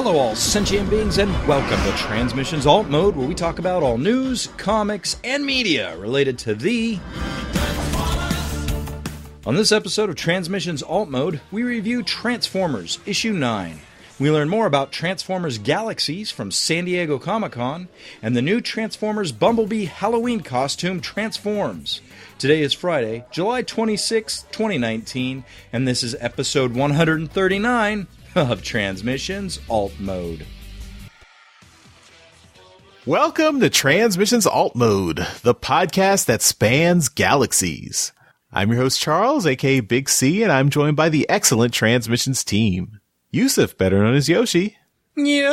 Hello all sentient beings and welcome to Transmissions Alt Mode, where we talk about all news, comics, and media related to the... On this episode of Transmissions Alt Mode, we review Transformers Issue 9. We learn more about Transformers Galaxies from San Diego Comicon, and the new Transformers Bumblebee Halloween costume transforms. Today is Friday, July 26, 2019, and this is episode 139 of Transmissions Alt Mode. Welcome to Transmissions Alt Mode, the podcast that spans galaxies. I'm your host Charles, aka Big C, and I'm joined by the excellent Transmissions team. Yusuf, better known as Yoshi. Yo!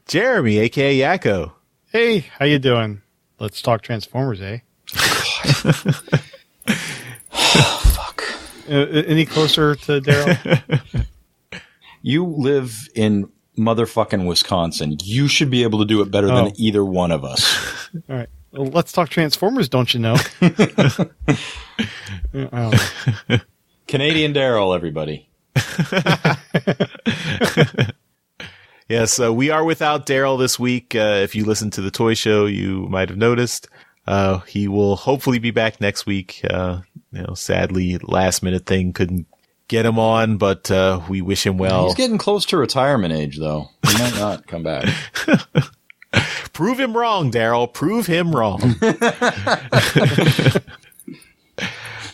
Jeremy, aka Yakko. Hey, how you doing? Let's talk Transformers, eh? Fuck. Any closer to Daryl? You live in motherfucking Wisconsin. You should be able to do it better than either one of us. All right. Well, let's talk Transformers, don't you know? Canadian Daryl, everybody. Yes, we are without Daryl this week. If you listen to the toy show, you might have noticed. He will hopefully be back next week. Sadly, last minute thing couldn't get him on, but we wish him well. He's getting close to retirement age, though. He might not come back. Prove him wrong, Daryl. Prove him wrong.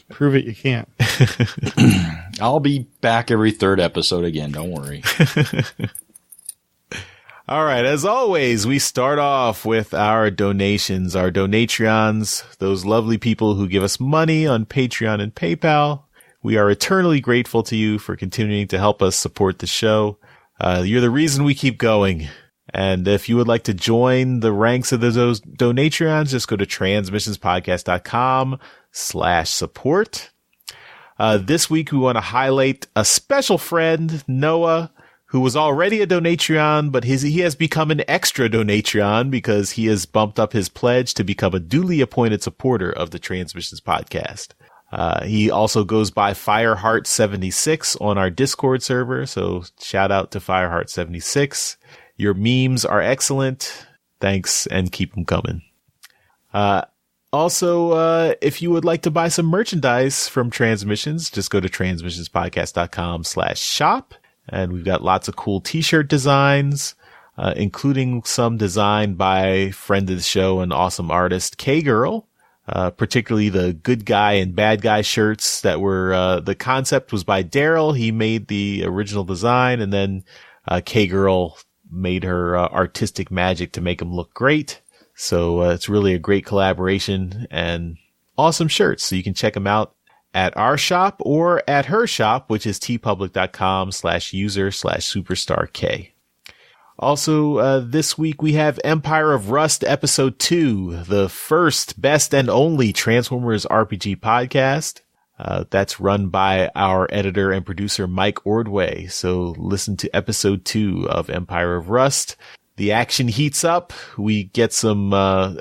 Prove it you can't. I'll be back every third episode again. Don't worry. All right. As always, we start off with our donations, our Donatreons, those lovely people who give us money on Patreon and PayPal. We are eternally grateful to you for continuing to help us support the show. You're the reason we keep going. And if you would like to join the ranks of those Donatreons, just go to transmissionspodcast.com/support. This week, we want to highlight a special friend, Noah, who was already a Donatreon, but he has become an extra Donatreon because he has bumped up his pledge to become a duly appointed supporter of the Transmissions podcast. He also goes by Fireheart76 on our Discord server, so shout out to Fireheart76. Your memes are excellent. Thanks, and keep them coming. Also, if you would like to buy some merchandise from Transmissions, just go to transmissionspodcast.com/shop. And we've got lots of cool t-shirt designs, including some designed by friend of the show and awesome artist K-Girl, particularly the good guy and bad guy shirts that were, the concept was by Daryl. He made the original design, and then K-Girl made her artistic magic to make them look great. So it's really a great collaboration and awesome shirts. So you can check them out at our shop or at her shop, which is teepublic.com/user/superstark. Also, this week we have Empire of Rust episode 2, the first, best, and only Transformers RPG podcast. That's run by our editor and producer, Mike Ordway. So listen to episode 2 of Empire of Rust. The action heats up. We get some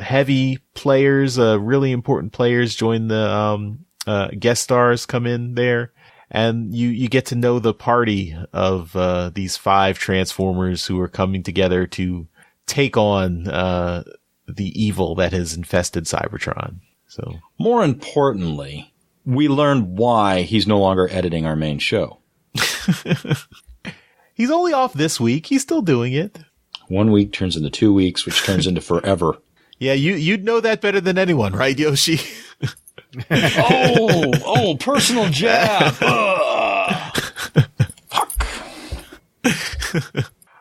heavy players, really important players join the guest stars come in there, and you get to know the party of these 5 Transformers who are coming together to take on the evil that has infested Cybertron. So, more importantly, we learned why he's no longer editing our main show. He's only off this week. He's still doing it. 1 week turns into 2 weeks, which turns into forever. Yeah, you'd know that better than anyone, right, Yoshi? Personal jab. Fuck.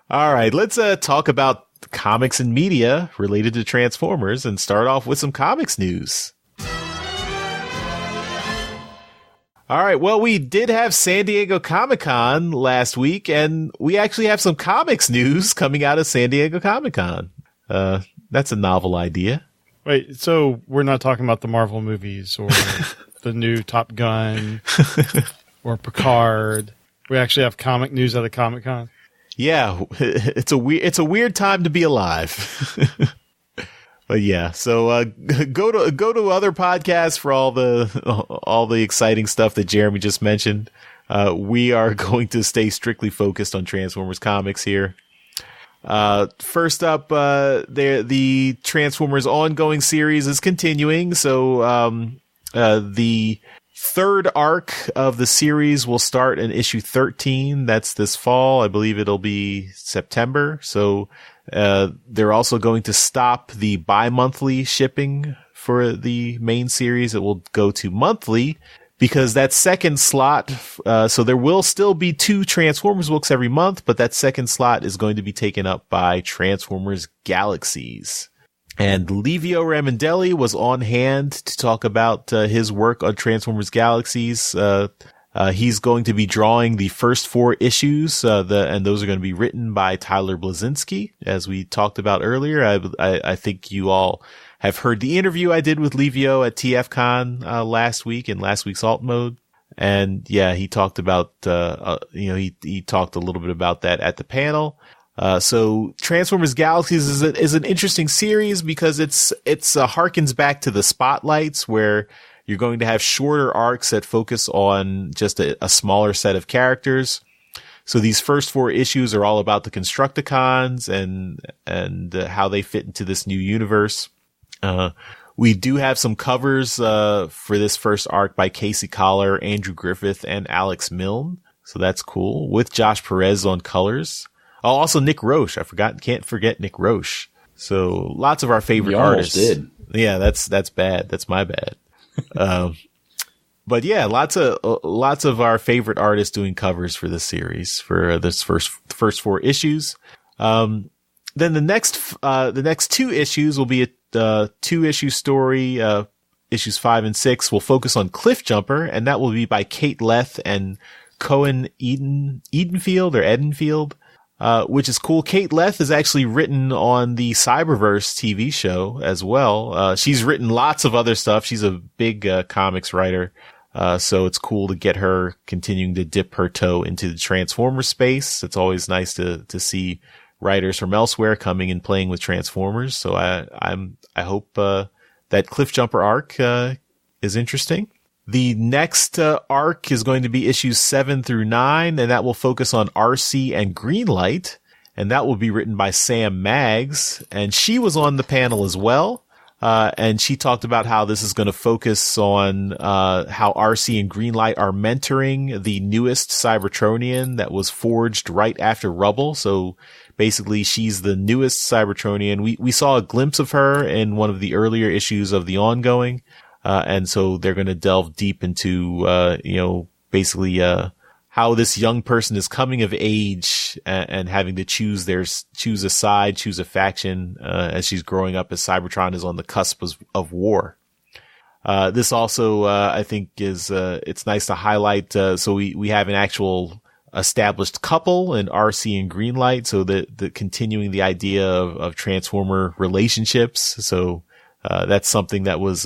All right, let's talk about comics and media related to Transformers and start off with some comics news. All right, well, we did have San Diego Comicon last week, and we actually have some comics news coming out of San Diego Comicon. That's a novel idea. Wait, so we're not talking about the Marvel movies or the new Top Gun or Picard. We actually have comic news at the Comic-Con. Yeah, it's a weird time to be alive. But yeah, so go to other podcasts for all the exciting stuff that Jeremy just mentioned. We are going to stay strictly focused on Transformers comics here. First up, the Transformers ongoing series is continuing. So, the third arc of the series will start in issue 13. That's this fall. I believe it'll be September. So, they're also going to stop the bi-monthly shipping for the main series. It will go to monthly because that second slot, so there will still be 2 Transformers books every month, but that second slot is going to be taken up by Transformers Galaxies. And Livio Ramondelli was on hand to talk about his work on Transformers Galaxies. He's going to be drawing the first 4 issues, and those are going to be written by Tyler Blazinski, as we talked about earlier. I think you all have heard the interview I did with Livio at TFCon last week in last week's Alt Mode. And yeah, he talked about, he talked a little bit about that at the panel. So Transformers Galaxies is an interesting series because it's harkens back to the Spotlights, where you're going to have shorter arcs that focus on just a smaller set of characters. So these first 4 issues are all about the Constructicons and how they fit into this new universe. We do have some covers for this first arc by Casey Collar, Andrew Griffith, and Alex Milne. So that's cool, with Josh Perez on colors. Oh, also Nick Roche. Can't forget Nick Roche. So lots of our favorite artists. Did. Yeah, that's bad. That's my bad. But yeah, lots of our favorite artists doing covers for this series for this first 4 issues. Then the next 2 issues will be a 2-issue story. Issues 5 and 6 will focus on Cliffjumper, and that will be by Kate Leth and Cohen Edenfield, which is cool. Kate Leth is actually written on the Cyberverse TV show as well. She's written lots of other stuff. She's a big comics writer. So it's cool to get her continuing to dip her toe into the Transformer space. It's always nice to see writers from elsewhere coming and playing with Transformers. So I hope that Cliffjumper arc is interesting. The next arc is going to be issues 7 through 9, and that will focus on RC and Greenlight, and that will be written by Sam Maggs, and she was on the panel as well. And she talked about how this is going to focus on how RC and Greenlight are mentoring the newest Cybertronian that was forged right after Rubble. So basically, she's the newest Cybertronian. We saw a glimpse of her in one of the earlier issues of the ongoing. And so they're going to delve deep into, basically, how this young person is coming of age and having to choose a side, choose a faction, as she's growing up as Cybertron is on the cusp of war. This also, I think is, it's nice to highlight, so we have an actual established couple in RC and Greenlight. So the continuing the idea of Transformer relationships. So, that's something that was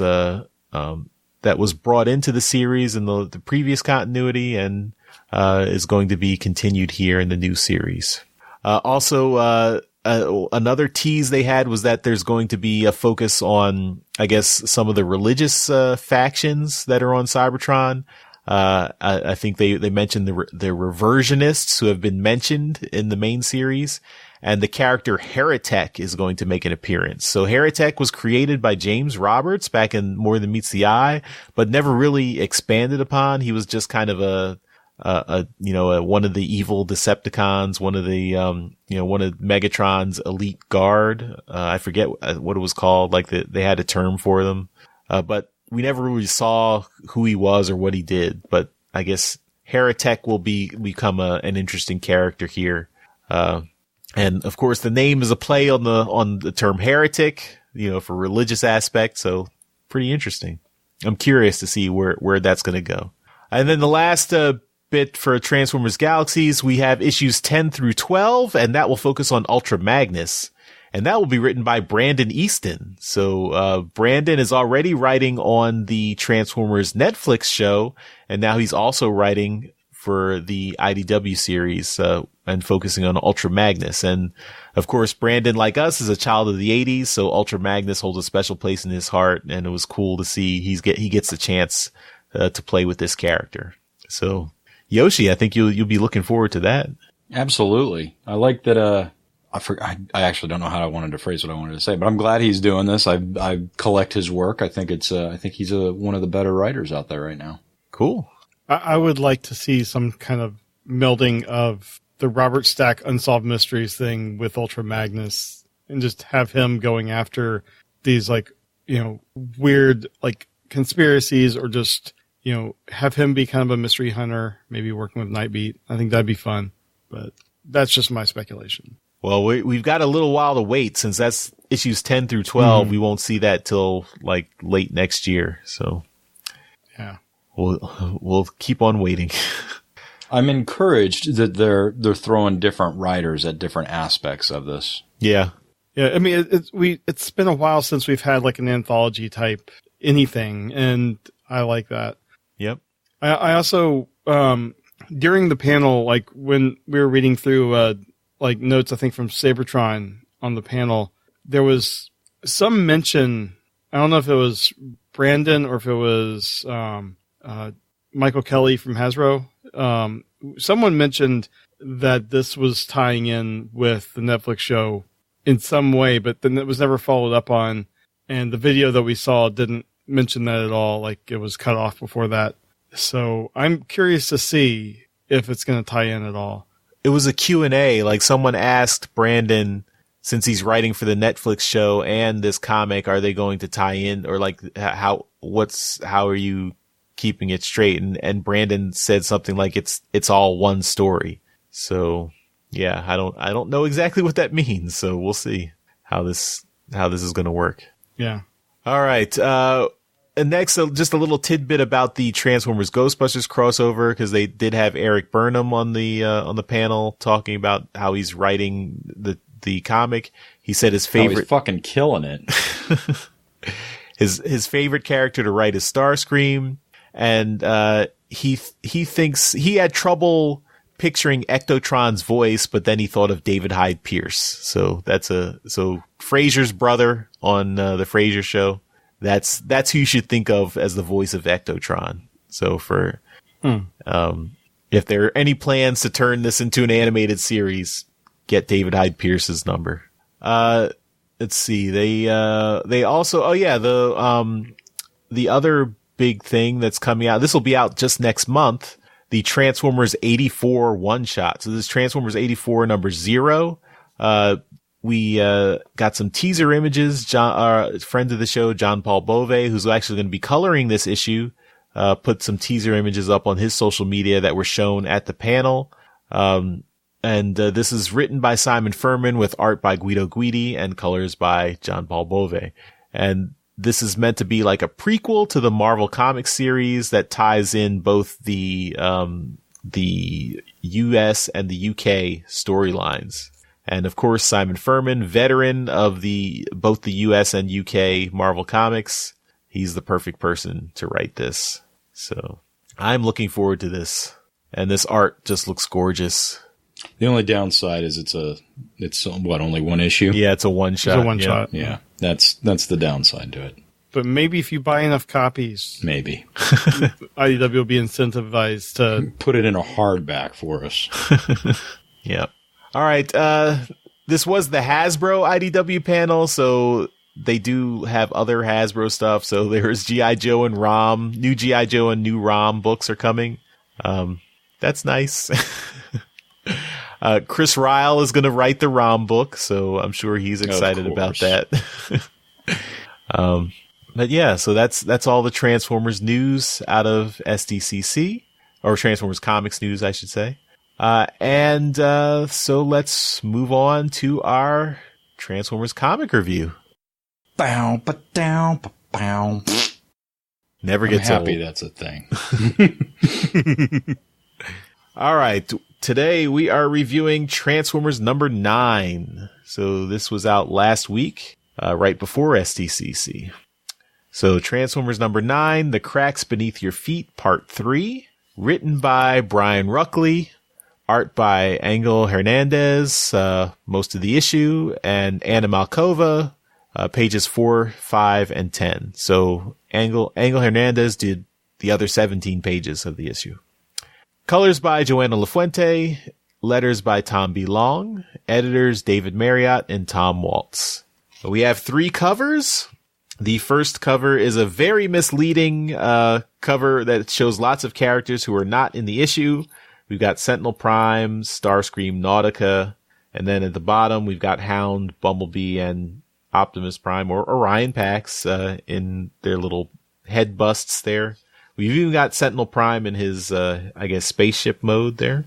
brought into the series in the previous continuity and, is going to be continued here in the new series. Also, another tease they had was that there's going to be a focus on, I guess, some of the religious, factions that are on Cybertron. I think they mentioned the reversionists who have been mentioned in the main series, and the character Heretic is going to make an appearance. So Heretic was created by James Roberts back in More Than Meets the Eye, but never really expanded upon. He was just kind of one of the evil Decepticons, one of Megatron's elite guard. I forget what it was called. Like they had a term for them. But we never really saw who he was or what he did. But I guess Heretic will become an interesting character here. And of course the name is a play on the term heretic, for religious aspect. So pretty interesting. I'm curious to see where that's going to go. And then the last, bit for Transformers Galaxies, we have issues 10 through 12, and that will focus on Ultra Magnus. And that will be written by Brandon Easton. So, Brandon is already writing on the Transformers Netflix show, and now he's also writing for the IDW series, and focusing on Ultra Magnus. And of course, Brandon, like us, is a child of the 80s, so Ultra Magnus holds a special place in his heart, and it was cool to see he gets the chance, to play with this character. So, Yoshi, I think you'll be looking forward to that. Absolutely. I like that. I actually don't know how I wanted to phrase what I wanted to say, but I'm glad he's doing this. I collect his work. I think he's one of the better writers out there right now. Cool. I would like to see some kind of melding of the Robert Stack Unsolved Mysteries thing with Ultra Magnus, and just have him going after these weird conspiracies, or just have him be kind of a mystery hunter, maybe working with Nightbeat. I think that'd be fun, but that's just my speculation. Well, we've got a little while to wait, since that's issues 10 through 12. We won't see that till late next year. So yeah, we'll keep on waiting. I'm encouraged that they're throwing different writers at different aspects of this. Yeah. Yeah. I mean, it's been a while since we've had an anthology type anything, and I like that. Yep. I also, during the panel, when we were reading through, notes, I think from Sabertron on the panel, there was some mention, I don't know if it was Brandon or if it was, Michael Kelly from Hasbro. Someone mentioned that this was tying in with the Netflix show in some way, but then it was never followed up on. And the video that we saw didn't mention that at all. It was cut off before that. So I'm curious to see if it's going to tie in at all. It was a Q&A. Someone asked Brandon, since he's writing for the Netflix show and this comic, are they going to tie in, or how are you keeping it straight? And Brandon said something like it's all one story. So yeah, I don't know exactly what that means. So we'll see how this is going to work. Yeah. All right. And next, just a little tidbit about the Transformers Ghostbusters crossover, because they did have Eric Burnham on the panel talking about how he's writing the comic. He said his favorite, he's fucking killing it. his favorite character to write is Starscream, and he thinks he had trouble picturing Ectotron's voice, but then he thought of David Hyde Pierce. So so Frasier's brother on the Frasier show. That's who you should think of as the voice of Ectotron. So if there are any plans to turn this into an animated series, get David Hyde Pierce's number. Let's see. They also, the other big thing that's coming out, this will be out just next month, the Transformers 84 one shot. So this is Transformers 84 number 0. We got some teaser images. Friend of the show, John Paul Bove, who's actually going to be coloring this issue, put some teaser images up on his social media that were shown at the panel. And this is written by Simon Furman with art by Guido Guidi and colors by John Paul Bove. And this is meant to be a prequel to the Marvel Comics series that ties in both the US and the UK storylines. And of course, Simon Furman, veteran of both the US and UK Marvel Comics, he's the perfect person to write this. So I'm looking forward to this. And this art just looks gorgeous. The only downside is it's only one issue? Yeah, it's a one shot. It's a one shot. Yeah, that's the downside to it. But maybe if you buy enough copies, maybe IDW will be incentivized to put it in a hardback for us. Yeah. All right. This was the Hasbro IDW panel, so they do have other Hasbro stuff. So there's G.I. Joe and ROM. New G.I. Joe and new ROM books are coming. That's nice. Chris Ryle is going to write the ROM book, so I'm sure he's excited about that. But yeah, so that's all the Transformers news out of SDCC, or Transformers Comics news, I should say. So let's move on to our Transformers comic review. Bow, ba-dow, ba-bow. Never gets old. I'm happy that's a thing. All right. Today we are reviewing Transformers number 9. So this was out last week, right before SDCC. So Transformers number 9, The Cracks Beneath Your Feet, Part 3, written by Brian Ruckley, art by Angel Hernandez, most of the issue, and Anna Malkova, pages 4, 5, and 10. So Angel Hernandez did the other 17 pages of the issue. Colors by Joanna LaFuente. Letters by Tom B. Long. Editors David Marriott and Tom Waltz. We have 3 covers. The first cover is a very misleading cover that shows lots of characters who are not in the issue. We've got Sentinel Prime, Starscream, Nautica, and then at the bottom we've got Hound, Bumblebee, and Optimus Prime, or Orion Pax, in their little head busts there. We've even got Sentinel Prime in his, spaceship mode there.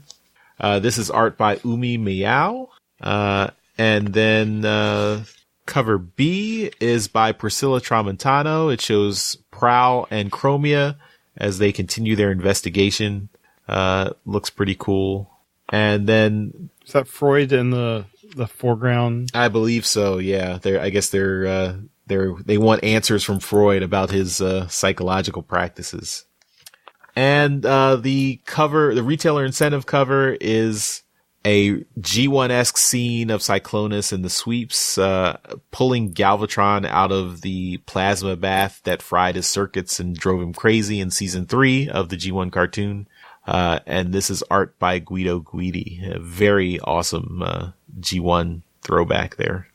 This is art by Umi Meow. And then cover B is by Priscilla Tramontano. It shows Prowl and Chromia as they continue their investigation. Looks pretty cool. And then... Is that Freud in the foreground? I believe so, yeah. They want answers from Freud about his psychological practices. And the retailer incentive cover is a G1-esque scene of Cyclonus and the Sweeps pulling Galvatron out of the plasma bath that fried his circuits and drove him crazy in season 3 of the G1 cartoon. And this is art by Guido Guidi. A very awesome G1 throwback there.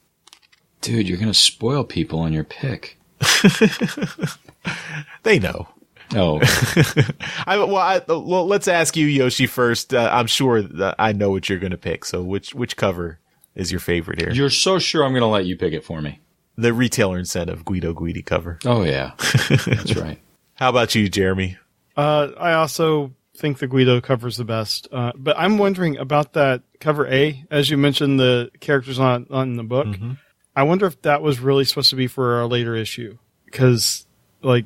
Dude, you're going to spoil people on your pick. They know. Oh. Well, let's ask you, Yoshi, first. I'm sure that I know what you're going to pick. So which cover is your favorite here? You're so sure I'm going to let you pick it for me. The retailer incentive Guido Guidi cover. Oh, yeah. That's right. How about you, Jeremy? I also think the Guido cover's the best. But I'm wondering about that cover A. As you mentioned, the characters on the book. Mm-hmm. I wonder if that was really supposed to be for a later issue. Because, I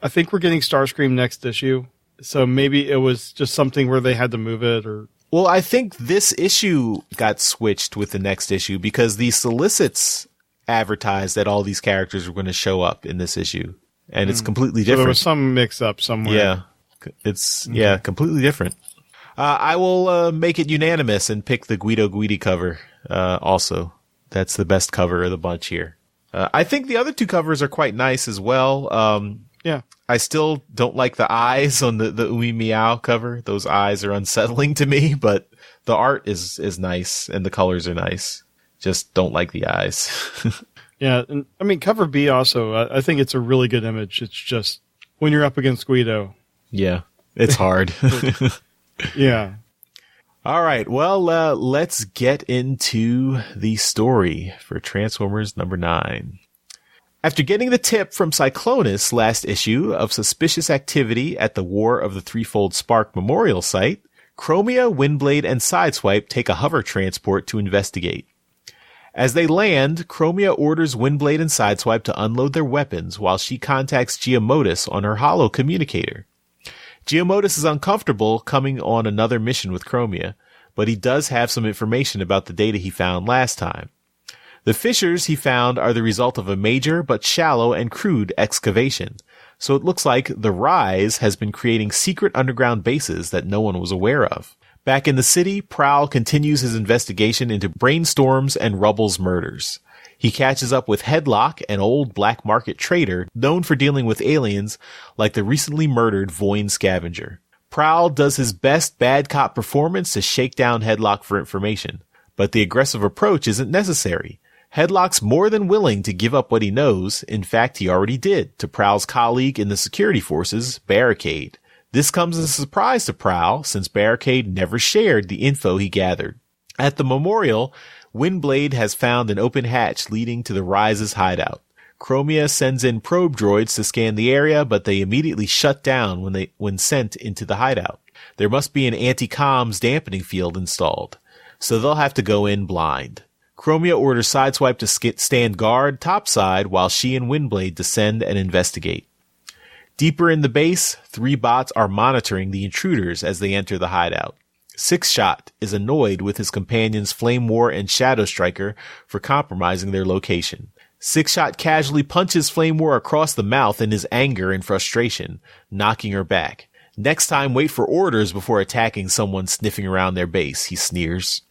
think we're getting Starscream next issue. So maybe it was just something where they had to move it or... Well, I think this issue got switched with the next issue because the solicits advertised that all these characters were going to show up in this issue. And it's completely different. So there was some mix-up somewhere. Yeah. It's, completely different. I will make it unanimous and pick the Guido Guidi cover also. That's the best cover of the bunch here. I think the other 2 covers are quite nice as well. Yeah. I still don't like the eyes on the Umi Meow cover. Those eyes are unsettling to me, but the art is nice and the colors are nice. Just don't like the eyes. Yeah. And I mean, cover B also, I think it's a really good image. It's just when you're up against Guido. Yeah. It's hard. Yeah. All right. Well, let's get into the story for Transformers number 9. After getting the tip from Cyclonus last issue of suspicious activity at the War of the Threefold Spark Memorial Site, Chromia, Windblade, and Sideswipe take a hover transport to investigate. As they land, Chromia orders Windblade and Sideswipe to unload their weapons while she contacts Giamodis on her holo communicator. Giamodis is uncomfortable coming on another mission with Chromia, but he does have some information about the data he found last time. The fissures he found are the result of a major but shallow and crude excavation, so it looks like the Rise has been creating secret underground bases that no one was aware of. Back in the city, Prowl continues his investigation into Brainstorm's and Rubble's murders. He catches up with Headlock, an old black market trader known for dealing with aliens like the recently murdered Voin Scavenger. Prowl does his best bad cop performance to shake down Headlock for information, but the aggressive approach isn't necessary. Headlock's more than willing to give up what he knows. In fact, he already did to Prowl's colleague in the security forces, Barricade. This comes as a surprise to Prowl, since Barricade never shared the info he gathered. At the memorial, Windblade has found an open hatch leading to the Rise's hideout. Chromia sends in probe droids to scan the area, but they immediately shut down when sent into the hideout. There must be an anti-comms dampening field installed, so they'll have to go in blind. Chromia orders Sideswipe to stand guard topside while she and Windblade descend and investigate. Deeper in the base, 3 bots are monitoring the intruders as they enter the hideout. Sixshot is annoyed with his companions Flame War and Shadow Striker for compromising their location. Sixshot casually punches Flame War across the mouth in his anger and frustration, knocking her back. Next time, wait for orders before attacking someone sniffing around their base, he sneers.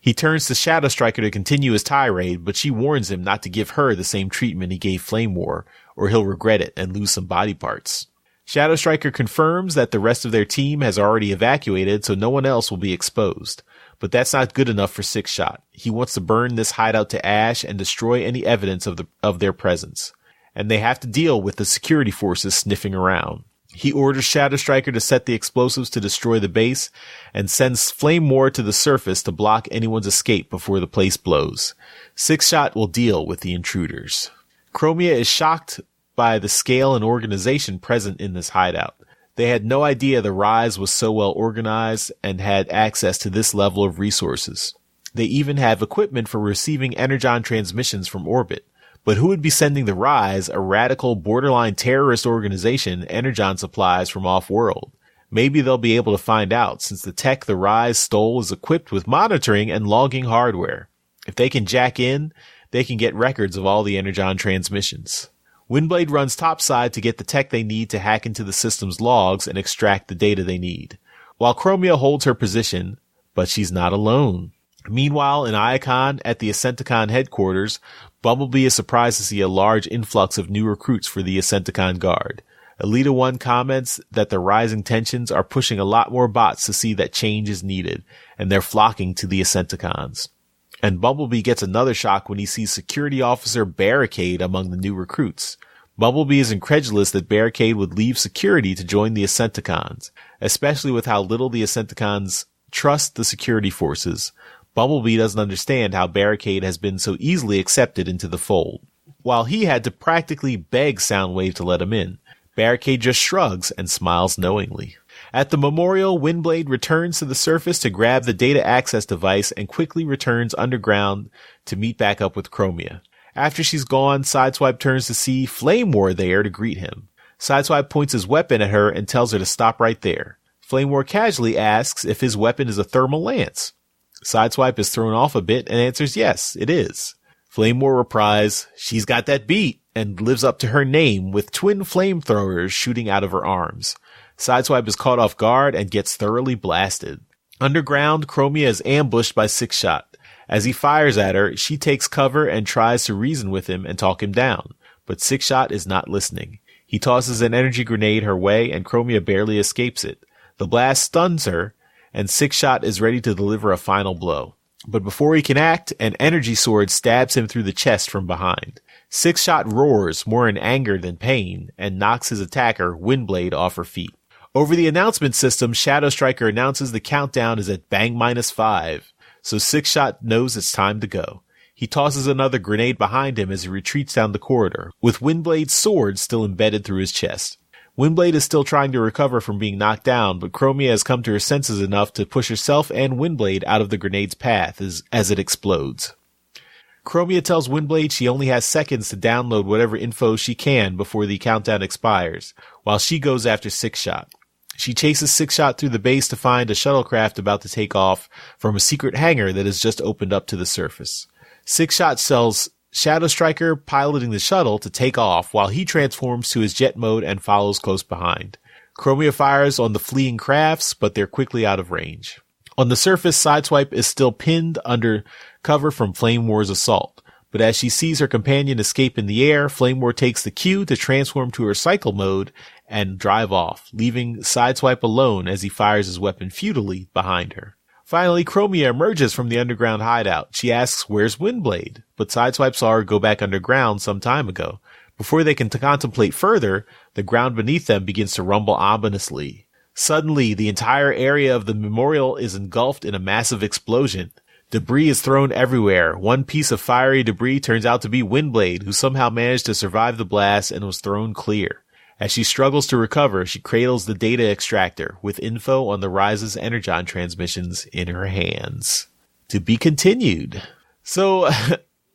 He turns to Shadow Striker to continue his tirade, but she warns him not to give her the same treatment he gave Flame War, or he'll regret it and lose some body parts. Shadow Striker confirms that the rest of their team has already evacuated, so no one else will be exposed. But that's not good enough for Six Shot. He wants to burn this hideout to ash and destroy any evidence of their presence. And they have to deal with the security forces sniffing around. He orders Shadow Striker to set the explosives to destroy the base and sends Flame War to the surface to block anyone's escape before the place blows. Six Shot will deal with the intruders. Chromia is shocked by the scale and organization present in this hideout. They had no idea the Rise was so well organized and had access to this level of resources. They even have equipment for receiving energon transmissions from orbit. But who would be sending the Rise, a radical, borderline terrorist organization, energon supplies from off-world? Maybe they'll be able to find out, since the tech the Rise stole is equipped with monitoring and logging hardware. If they can jack in, they can get records of all the energon transmissions. Windblade runs topside to get the tech they need to hack into the system's logs and extract the data they need, while Chromia holds her position, but she's not alone. Meanwhile, in Iacon, at the Ascenticon headquarters, Bumblebee is surprised to see a large influx of new recruits for the Ascenticon Guard. Elita 1 comments that the rising tensions are pushing a lot more bots to see that change is needed, and they're flocking to the Ascenticons. And Bumblebee gets another shock when he sees Security Officer Barricade among the new recruits. Bumblebee is incredulous that Barricade would leave security to join the Ascenticons, especially with how little the Ascenticons trust the security forces. Bumblebee doesn't understand how Barricade has been so easily accepted into the fold, while he had to practically beg Soundwave to let him in. Barricade just shrugs and smiles knowingly. At the memorial, Windblade returns to the surface to grab the data access device and quickly returns underground to meet back up with Chromia. After she's gone, Sideswipe turns to see Flame War there to greet him. Sideswipe points his weapon at her and tells her to stop right there. Flame War casually asks if his weapon is a thermal lance. Sideswipe is thrown off a bit and answers yes, it is. Flame War replies, she's got that beat, and lives up to her name with twin flamethrowers shooting out of her arms. Sideswipe is caught off guard and gets thoroughly blasted. Underground, Chromia is ambushed by Six Shot. As he fires at her, she takes cover and tries to reason with him and talk him down, but Six Shot is not listening. He tosses an energy grenade her way and Chromia barely escapes it. The blast stuns her, and Six Shot is ready to deliver a final blow. But before he can act, an energy sword stabs him through the chest from behind. Six Shot roars, more in anger than pain, and knocks his attacker, Windblade, off her feet. Over the announcement system, Shadow Striker announces the countdown is at bang -5, so Six Shot knows it's time to go. He tosses another grenade behind him as he retreats down the corridor, with Windblade's sword still embedded through his chest. Windblade is still trying to recover from being knocked down, but Chromia has come to her senses enough to push herself and Windblade out of the grenade's path as it explodes. Chromia tells Windblade she only has seconds to download whatever info she can before the countdown expires, while she goes after Six Shot. She chases Six Shot through the base to find a shuttlecraft about to take off from a secret hangar that has just opened up to the surface. Six Shot tells Shadow Striker piloting the shuttle to take off while he transforms to his jet mode and follows close behind. Chromia fires on the fleeing crafts, but they're quickly out of range. On the surface, Sideswipe is still pinned under cover from Flame War's assault, but as she sees her companion escape in the air, Flame War takes the cue to transform to her cycle mode and drive off, leaving Sideswipe alone as he fires his weapon futilely behind her. Finally, Chromia emerges from the underground hideout. She asks, where's Windblade? But Sideswipe saw her go back underground some time ago. Before they can contemplate further, the ground beneath them begins to rumble ominously. Suddenly, the entire area of the memorial is engulfed in a massive explosion. Debris is thrown everywhere. One piece of fiery debris turns out to be Windblade, who somehow managed to survive the blast and was thrown clear. As she struggles to recover, she cradles the data extractor with info on the Rise's energon transmissions in her hands. To be continued. So,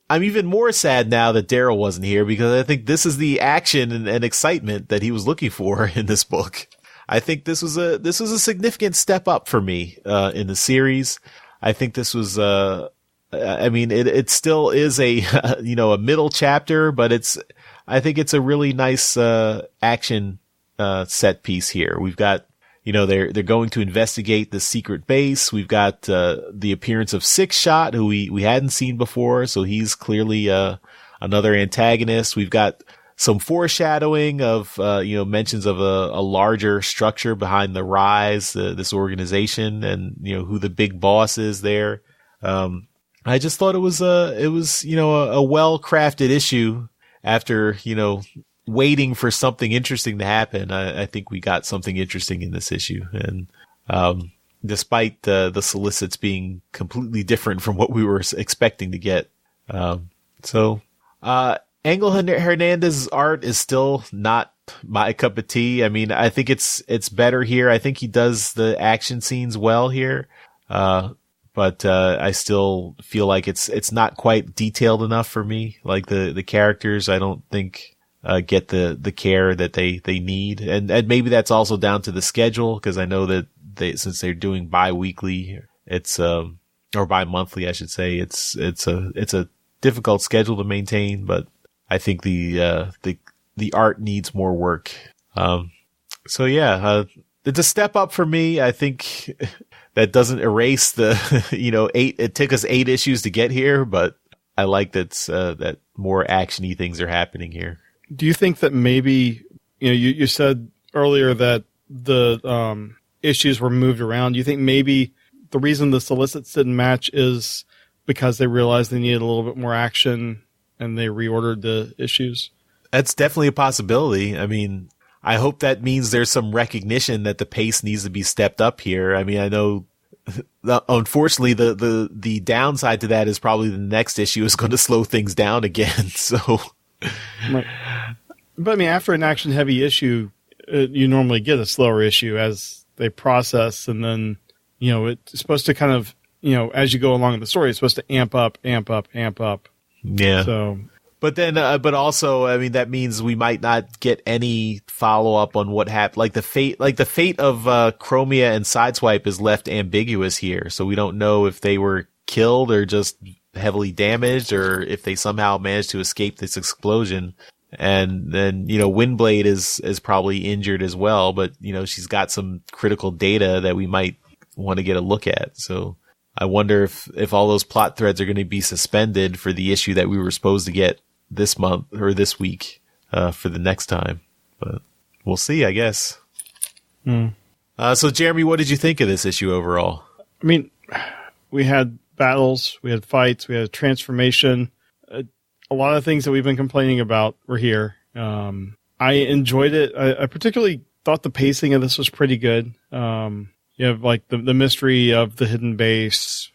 I'm even more sad now that Daryl wasn't here because I think this is the action and excitement that he was looking for in this book. I think this was a significant step up for me in the series. I think this was it still is a a middle chapter, but I think it's a really nice action set piece here. We've got, they're going to investigate the secret base. We've got the appearance of Six Shot, who we hadn't seen before, so he's clearly another antagonist. We've got some foreshadowing of, mentions of a larger structure behind the Rise, this organization, and, who the big boss is there. I just thought it was a well-crafted issue after, waiting for something interesting to happen. I think we got something interesting in this issue. And, despite the solicits being completely different from what we were expecting to get. Angel Hernandez's art is still not my cup of tea. I mean, I think it's better here. I think he does the action scenes well here. But I still feel like it's not quite detailed enough for me. Like the characters, I don't think get the care that they need. And maybe that's also down to the schedule, because I know that since they're doing bi-weekly, or bi-monthly, I should say, it's a difficult schedule to maintain, but I think the art needs more work. It's a step up for me. I think that doesn't erase it took us 8 issues to get here, but I like that more actiony things are happening here. Do you think that maybe, you said earlier that the issues were moved around. Do you think maybe the reason the solicits didn't match is because they realized they needed a little bit more action and they reordered the issues? That's definitely a possibility. I mean, I hope that means there's some recognition that the pace needs to be stepped up here. I mean, I know, unfortunately, the downside to that is probably the next issue is going to slow things down again. So, right. But I mean, after an action-heavy issue, you normally get a slower issue as they process, and then it's supposed to kind of as you go along in the story, it's supposed to amp up. Yeah. So. But then, but also, I mean, that means we might not get any follow up on what happened. Like the fate of Chromia and Sideswipe is left ambiguous here. So we don't know if they were killed or just heavily damaged, or if they somehow managed to escape this explosion. And then, Windblade is probably injured as well, but she's got some critical data that we might want to get a look at. So I wonder if all those plot threads are going to be suspended for the issue that we were supposed to get this month or this week, for the next time, but we'll see, I guess. So Jeremy, what did you think of this issue overall? I mean, we had battles, we had fights, we had a transformation. A lot of things that we've been complaining about were here. I enjoyed it. I particularly thought the pacing of this was pretty good. You have like the mystery of the hidden base.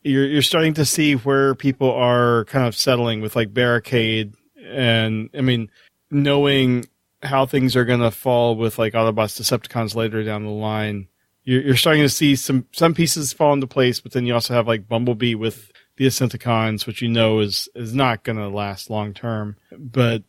You're starting to see where people are kind of settling with like Barricade, and I mean, knowing how things are going to fall with like Autobots, Decepticons later down the line. You're starting to see some pieces fall into place, but then you also have like Bumblebee with the Decepticons, which is not going to last long term. But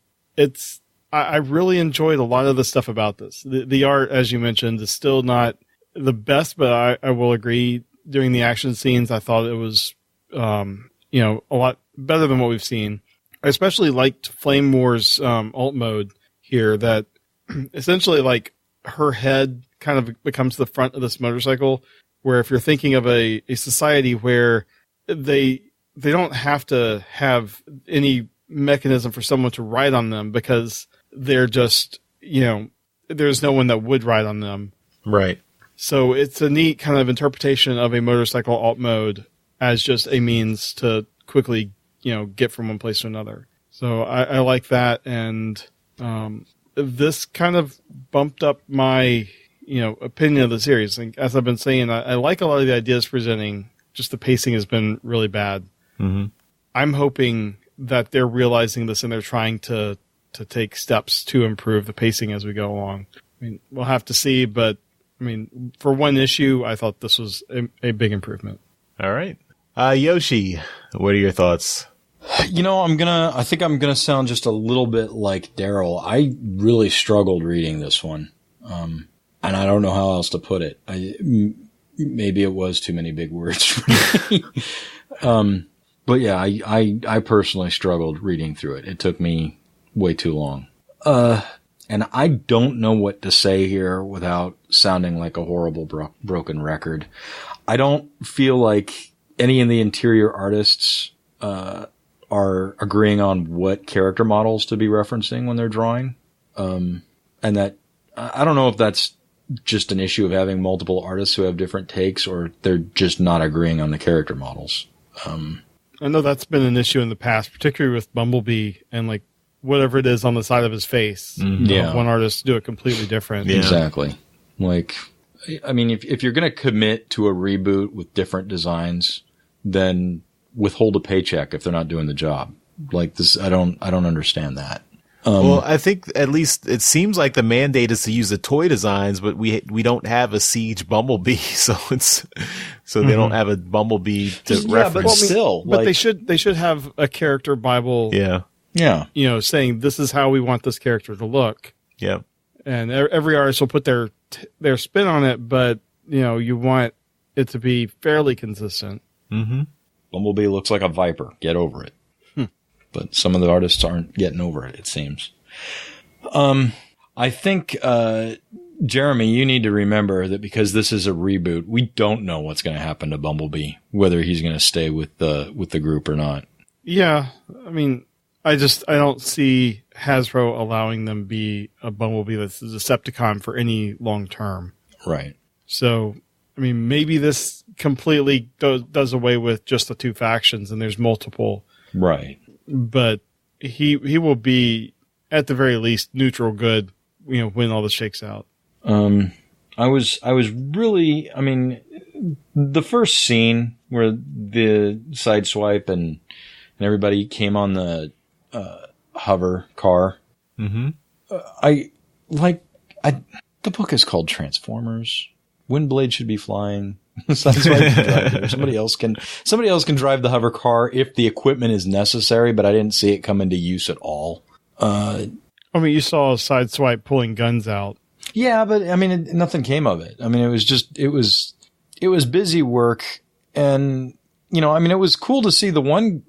I really enjoyed a lot of the stuff about this. The art, as you mentioned, is still not the best, but I will agree. During the action scenes, I thought it was, a lot better than what we've seen. I especially liked Flame War's alt mode here, that essentially like her head kind of becomes the front of this motorcycle, where if you're thinking of a society where they don't have to have any mechanism for someone to ride on them because they're just, there's no one that would ride on them. Right. So it's a neat kind of interpretation of a motorcycle alt mode as just a means to quickly, get from one place to another. So I like that. And this kind of bumped up my, opinion of the series. And as I've been saying, I like a lot of the ideas presenting. Just the pacing has been really bad. Mm-hmm. I'm hoping that they're realizing this and they're trying to take steps to improve the pacing as we go along. I mean, we'll have to see, but I mean, for one issue, I thought this was a big improvement. All right. Yoshi, what are your thoughts? I think I'm gonna sound just a little bit like Daryl. I really struggled reading this one. And I don't know how else to put it. Maybe it was too many big words for me. But yeah, I personally struggled reading through it. It took me way too long. And I don't know what to say here without sounding like a horrible broken record. I don't feel like any of the interior artists are agreeing on what character models to be referencing when they're drawing. And that, I don't know if that's just an issue of having multiple artists who have different takes, or they're just not agreeing on the character models. I know that's been an issue in the past, particularly with Bumblebee and like whatever it is on the side of his face. Mm-hmm. Yeah. One artist do it completely different. Yeah. Exactly. Like, I mean, if you're going to commit to a reboot with different designs, then withhold a paycheck if they're not doing the job. Like this, I don't understand that. Well, I think at least it seems like the mandate is to use the toy designs, but we don't have a Siege Bumblebee, so they don't have a Bumblebee to reference. But still, But they should have a character Bible. Yeah. You know, saying this is how we want this character to look. Yeah. And every artist will put their spin on it, but you know, you want it to be fairly consistent. Mm-hmm. Bumblebee looks like a viper. Get over it. But some of the artists aren't getting over it, it seems. I think, Jeremy, you need to remember that because this is a reboot, we don't know what's going to happen to Bumblebee, whether he's going to stay with the group or not. Yeah. I mean, I don't see Hasbro allowing them be a Bumblebee that's a Decepticon for any long term. Right. So, I mean, maybe this completely does away with just the two factions and there's multiple. Right. But he will be at the very least neutral good, you know, when all this shakes out. I was really, I mean, the first scene where the sideswipe and everybody came on the hover car. Mm-hmm. The book is called Transformers. Windblade should be flying. Sideswipe can drive it. Somebody else can drive the hover car if the equipment is necessary, but I didn't see it come into use at all. I mean, you saw Sideswipe pulling guns out. Yeah, but I mean, nothing came of it. I mean, it was busy work, and you know, I mean, it was cool to see the one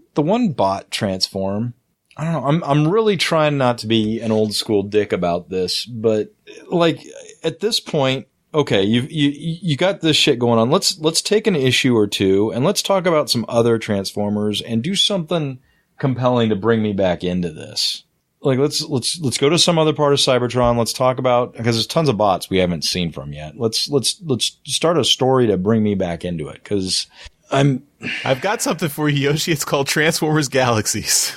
bot transform. I don't know. I'm really trying not to be an old school dick about this, but like at this point, okay, you got this shit going on. Let's take an issue or two and let's talk about some other Transformers and do something compelling to bring me back into this. Like let's go to some other part of Cybertron. Let's talk about, because there's tons of bots we haven't seen from yet. Let's start a story to bring me back into it, because I've got something for you, Yoshi. It's called Transformers Galaxies.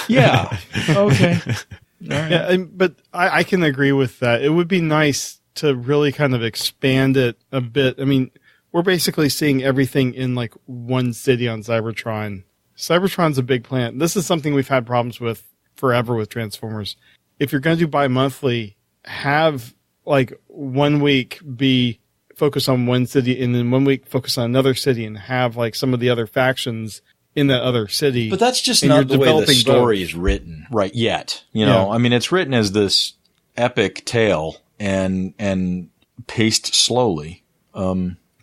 Yeah. Okay. All right. Yeah, but I can agree with that. It would be nice to really kind of expand it a bit. I mean, we're basically seeing everything in like one city on Cybertron. Cybertron's a big planet. This is something we've had problems with forever with Transformers. If you're going to do bi-monthly, have like 1 week be focused on one city and then 1 week focus on another city and have like some of the other factions in that other city. But that's just not the way the story is written right yet. You know, I mean, it's written as this epic tale and paced slowly.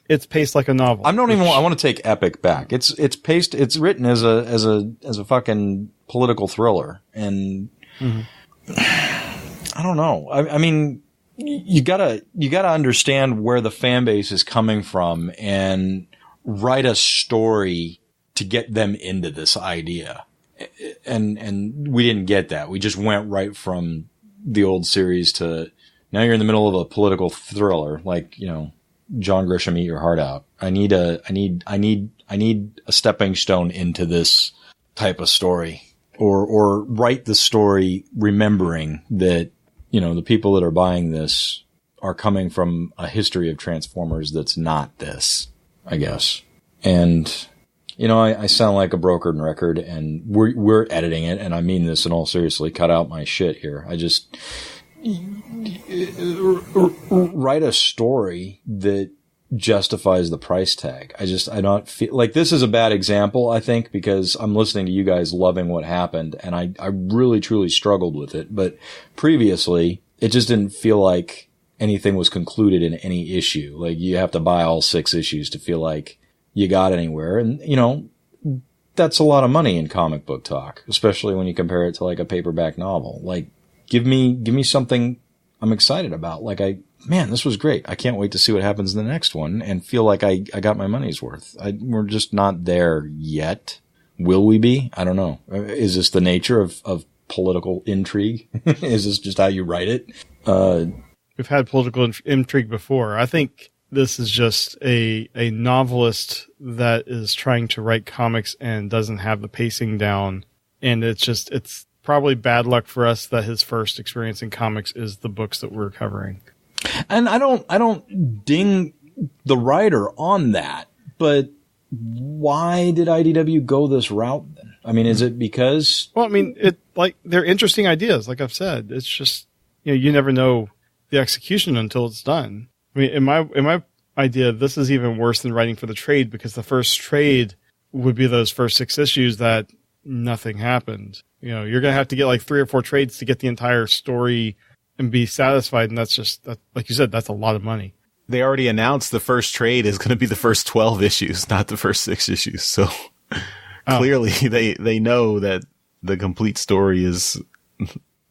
It's paced like a novel. I want to take epic back. It's paced. It's written as a fucking political thriller, and I don't know. I mean, you gotta understand where the fan base is coming from and write a story to get them into this idea. And we didn't get that. We just went right from the old series to now you're in the middle of a political thriller, like, you know, John Grisham, eat your heart out. I need a stepping stone into this type of story, or write the story remembering that, you know, the people that are buying this are coming from a history of Transformers that's not this, I guess. And, you know, I sound like a broken record, and we're editing it, and I mean this in all seriously. Cut out my shit here. I just write a story that justifies the price tag. I don't feel like this is a bad example, I think, because I'm listening to you guys loving what happened, and I really truly struggled with it. But previously, it just didn't feel like anything was concluded in any issue. Like, you have to buy all 6 issues to feel like you got anywhere. And, you know, that's a lot of money in comic book talk, especially when you compare it to like a paperback novel. Like, give me something I'm excited about. Like, man, this was great. I can't wait to see what happens in the next one and feel like I got my money's worth. We're just not there yet. Will we be? I don't know. Is this the nature of political intrigue? Is this just how you write it? We've had political intrigue before. I think this is just a novelist that is trying to write comics and doesn't have the pacing down. And it's probably bad luck for us that his first experience in comics is the books that we're covering. And I don't ding the writer on that, but why did IDW go this route then? I mean, is it because? Well, I mean, they're interesting ideas. Like I've said, it's just, you never know the execution until it's done. I mean, in my idea, this is even worse than writing for the trade, because the first trade would be those first 6 issues that nothing happened. You're going to have to get like 3 or 4 trades to get the entire story and be satisfied. And that's just, like you said, that's a lot of money. They already announced the first trade is going to be the first 12 issues, not the first 6 issues. So clearly they know that the complete story is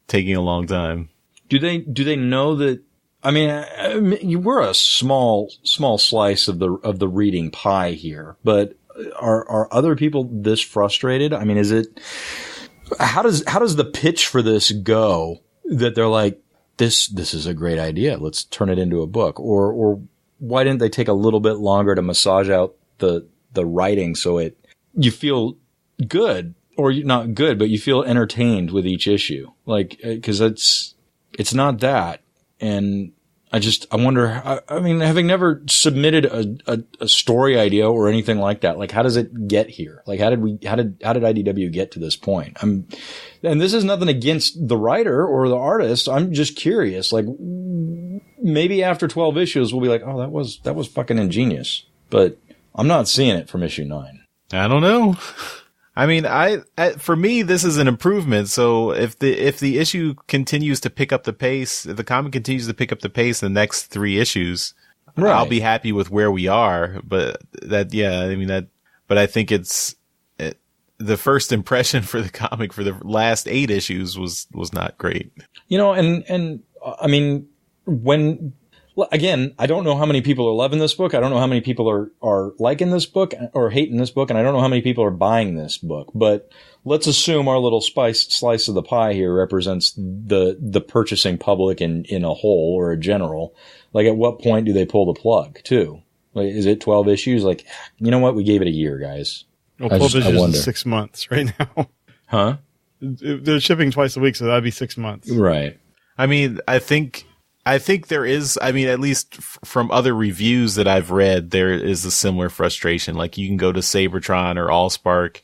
taking a long time. Do they know that? I mean, we're a small slice of the reading pie here, but are other people this frustrated? I mean, is it, how does the pitch for this go that they're like, this is a great idea, let's turn it into a book? Or why didn't they take a little bit longer to massage out the writing so you feel good, or not good, but you feel entertained with each issue? Like, cause it's not that. And I wonder, I mean, having never submitted a story idea or anything like that, like, how does it get here? Like, how did IDW get to this point? And this is nothing against the writer or the artist. I'm just curious. Like, maybe after 12 issues, we'll be like, oh, that was fucking ingenious. But I'm not seeing it from issue 9. I don't know. I mean, for me, this is an improvement. So if the issue continues to pick up the pace, if the comic continues to pick up the pace in the next 3 issues, right, I'll be happy with where we are. But but I think the first impression for the comic for the last 8 issues was not great. And I mean, again, I don't know how many people are loving this book. I don't know how many people are liking this book or hating this book. And I don't know how many people are buying this book, but let's assume our little slice of the pie here represents the purchasing public in a whole or a general. Like, at what point do they pull the plug too? Like, is it 12 issues? Like, you know what? We gave it a year, guys. Well, 12 issues is 6 months right now. Huh? They're shipping twice a week, so that'd be 6 months. Right. I mean, I think there is, I mean, at least from other reviews that I've read, there is a similar frustration. Like, you can go to Sabertron or Allspark,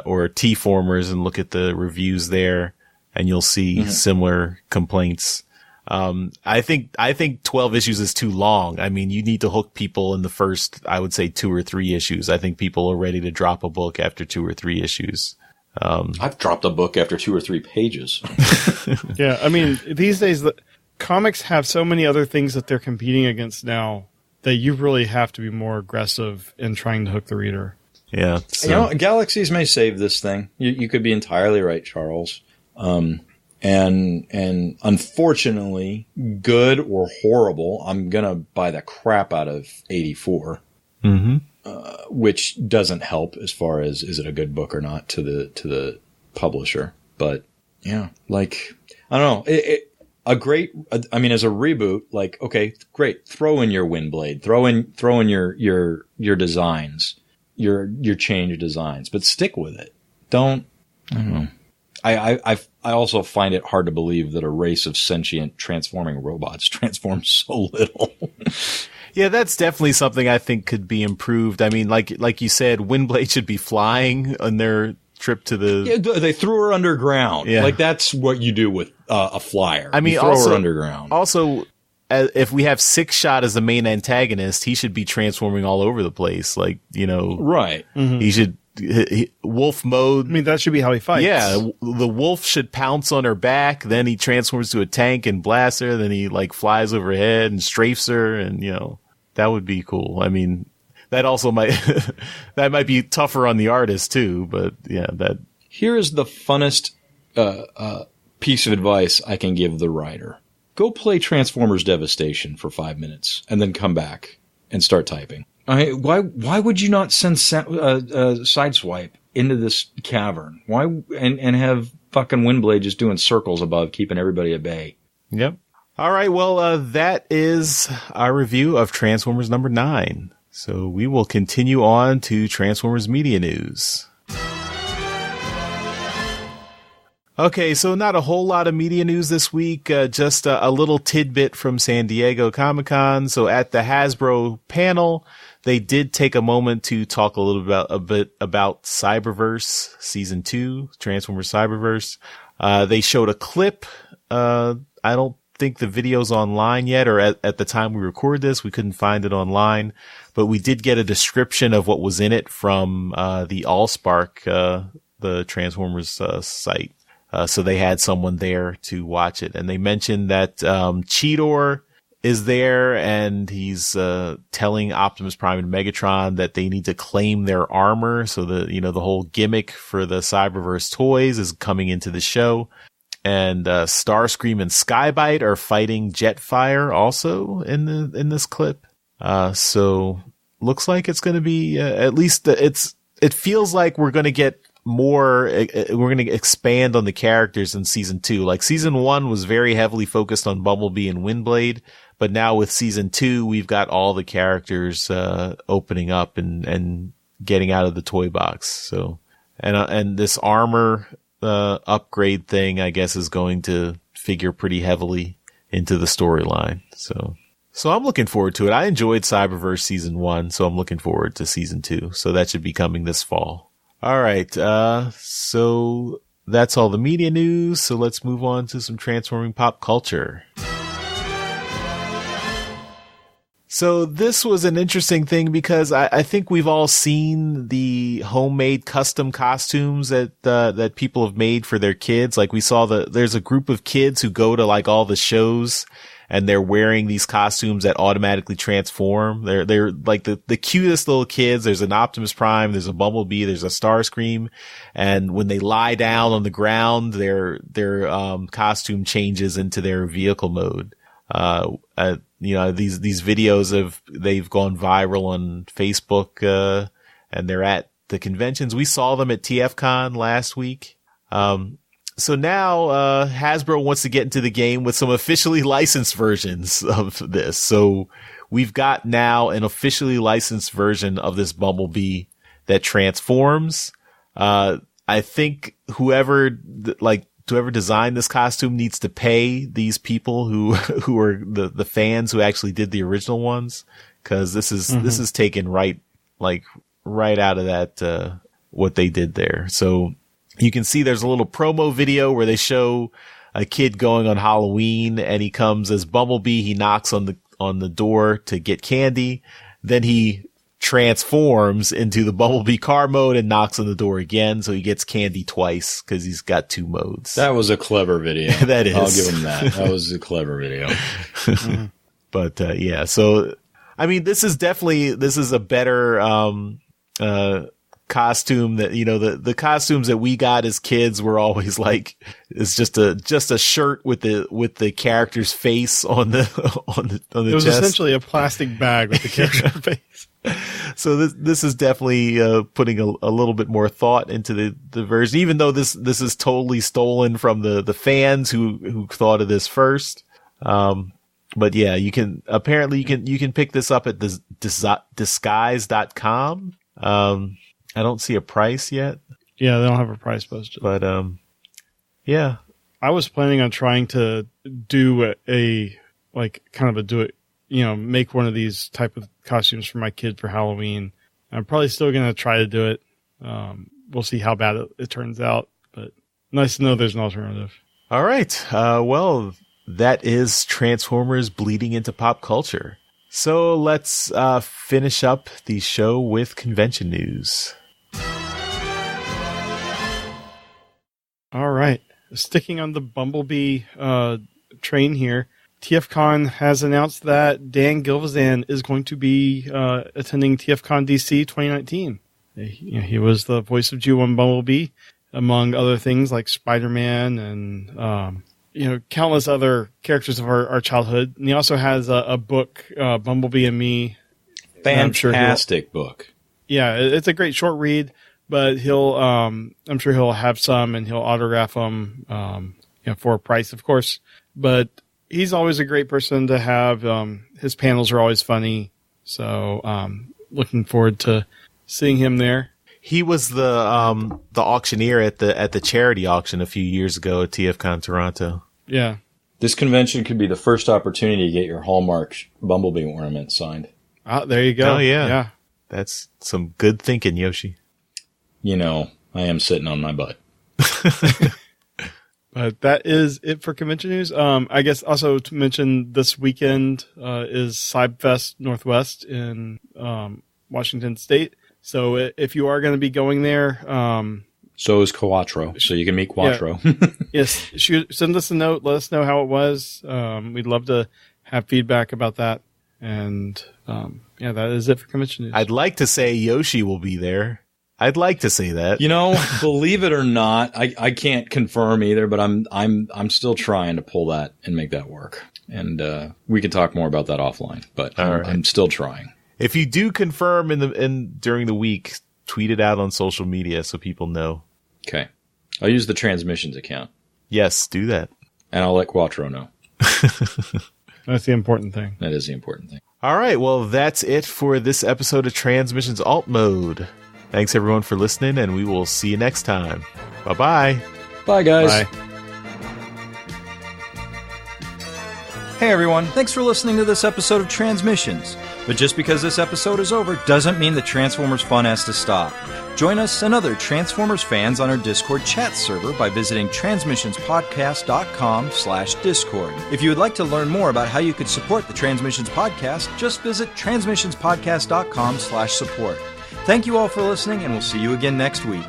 or T-Formers and look at the reviews there, and you'll see similar complaints. I think 12 issues is too long. I mean, you need to hook people in the first, I would say, 2 or 3 issues. I think people are ready to drop a book after 2 or 3 issues. I've dropped a book after 2 or 3 pages. Yeah. I mean, these days, comics have so many other things that they're competing against now that you really have to be more aggressive in trying to hook the reader. Yeah. So. Galaxies may save this thing. You could be entirely right, Charles. And unfortunately, good or horrible, I'm gonna buy the crap out of 84. Mm-hmm. Which doesn't help as far as, is it a good book or not to the publisher. But yeah, like, I don't know. As a reboot, like, okay, great. Throw in your Windblade, throw in your designs, your change designs, but stick with it. I don't know. I also find it hard to believe that a race of sentient transforming robots transforms so little. Yeah, that's definitely something I think could be improved. I mean, like you said, Windblade should be flying on their trip to the... Yeah, they threw her underground. Yeah. Like, that's what you do with a flyer. I mean, you throw her underground. Also, if we have Sixshot as the main antagonist, he should be transforming all over the place. Like, Right. Mm-hmm. He should... wolf mode. I mean, that should be how he fights. Yeah, the wolf should pounce on her back, then he transforms to a tank and blasts her, then he flies overhead and strafes her, and that would be cool. I mean, that also might that might be tougher on the artist too, but yeah, that. Here is the funnest piece of advice I can give the writer. Go play Transformers Devastation for 5 minutes and then come back and start typing. Why would you not send Sideswipe into this cavern? Why and have fucking Windblade just doing circles above, keeping everybody at bay? Yep. All right. Well, that is our review of Transformers number 9. So we will continue on to Transformers Media News. Okay, so not a whole lot of media news this week, just a little tidbit from San Diego Comicon. So at the Hasbro panel, they did take a moment to talk a bit about Cyberverse Season 2, Transformers Cyberverse. They showed a clip. I don't think the video's online yet, or at the time we record this, we couldn't find it online, but we did get a description of what was in it from the Allspark, the Transformers site. So they had someone there to watch it, and they mentioned that Cheetor is there, and he's telling Optimus Prime and Megatron that they need to claim their armor. So the whole gimmick for the Cyberverse toys is coming into the show. And Starscream and Skybite are fighting Jetfire also in this clip. So looks like it's going to be at least it feels like we're going to get more. We're going to expand on the characters in season 2. Like season 1 was very heavily focused on Bumblebee and Windblade, but now with season 2, we've got all the characters opening up and getting out of the toy box. So and this armor upgrade thing, I guess, is going to figure pretty heavily into the storyline. So I'm looking forward to it. I enjoyed Cyberverse season 1, so I'm looking forward to season 2. So that should be coming this fall. All right. So that's all the media news. So let's move on to some transforming pop culture. So this was an interesting thing because I think we've all seen the homemade custom costumes that people have made for their kids. Like we saw there's a group of kids who go to like all the shows and they're wearing these costumes that automatically transform. They're like the cutest little kids. There's an Optimus Prime, there's a Bumblebee, there's a Starscream. And when they lie down on the ground, their costume changes into their vehicle mode. These videos they've gone viral on Facebook, and they're at the conventions. We saw them at TFCon last week. So now, Hasbro wants to get into the game with some officially licensed versions of this. So we've got now an officially licensed version of this Bumblebee that transforms. I think whoever designed this costume needs to pay these people who are the fans who actually did the original ones. Cause this is taken right out of that, what they did there. So you can see there's a little promo video where they show a kid going on Halloween, and he comes as Bumblebee. He knocks on the door to get candy. Then he transforms into the Bumblebee car mode and knocks on the door again. So he gets candy twice because he's got 2 modes. That was a clever video. That is. I'll give him that. That was a clever video. But, yeah. So, I mean, this is a better, costume that, the costumes that we got as kids were always like, it's just a shirt with the character's face on the chest. It was essentially a plastic bag with the character's face. So this is definitely putting a little bit more thought into the version, even though this is totally stolen from the fans who thought of this first. But yeah, you can pick this up at disguise.com. I don't see a price yet. Yeah, they don't have a price posted. But yeah, I was planning on trying to do make one of these type of costumes for my kid for Halloween. I'm probably still going to try to do it. We'll see how bad it turns out, but nice to know there's an alternative. All right. Well, that is Transformers bleeding into pop culture. So let's finish up the show with convention news. All right. Sticking on the Bumblebee train here, TFCon has announced that Dan Gilvezan is going to be attending TFCon DC 2019. He was the voice of G1 Bumblebee, among other things like Spider-Man and countless other characters of our childhood. And he also has a book, Bumblebee and Me, Fantastic book. Yeah, it's a great short read, but I'm sure he'll have some and he'll autograph them, for a price, of course. But he's always a great person to have. His panels are always funny. So, looking forward to seeing him there. He was the auctioneer at the charity auction a few years ago at TFCon Toronto. Yeah. This convention could be the first opportunity to get your Hallmark Bumblebee ornament signed. Oh, there you go. Oh, yeah. Yeah. That's some good thinking, Yoshi. I am sitting on my butt. But that is it for convention news. I guess also to mention this weekend is CybFest Northwest in Washington State. So if you are going to be going there... so is Quattro, so you can meet Quattro. Yeah. Yes, send us a note. Let us know how it was. We'd love to have feedback about that. And that is it for convention news. I'd like to say Yoshi will be there. I'd like to say that. Believe it or not, I can't confirm either, but I'm still trying to pull that and make that work. And we can talk more about that offline, but I'm still trying. If you do confirm during the week, tweet it out on social media so people know. Okay. I'll use the transmissions account. Yes, do that. And I'll let Quattro know. That's the important thing. That is the important thing. All right. Well, that's it for this episode of Transmissions Alt Mode. Thanks, everyone, for listening, and we will see you next time. Bye-bye. Bye, guys. Bye. Hey, everyone. Thanks for listening to this episode of Transmissions. But just because this episode is over doesn't mean the Transformers fun has to stop. Join us and other Transformers fans on our Discord chat server by visiting transmissionspodcast.com/Discord. If you would like to learn more about how you could support the Transmissions Podcast, just visit transmissionspodcast.com/support. Thank you all for listening, and we'll see you again next week.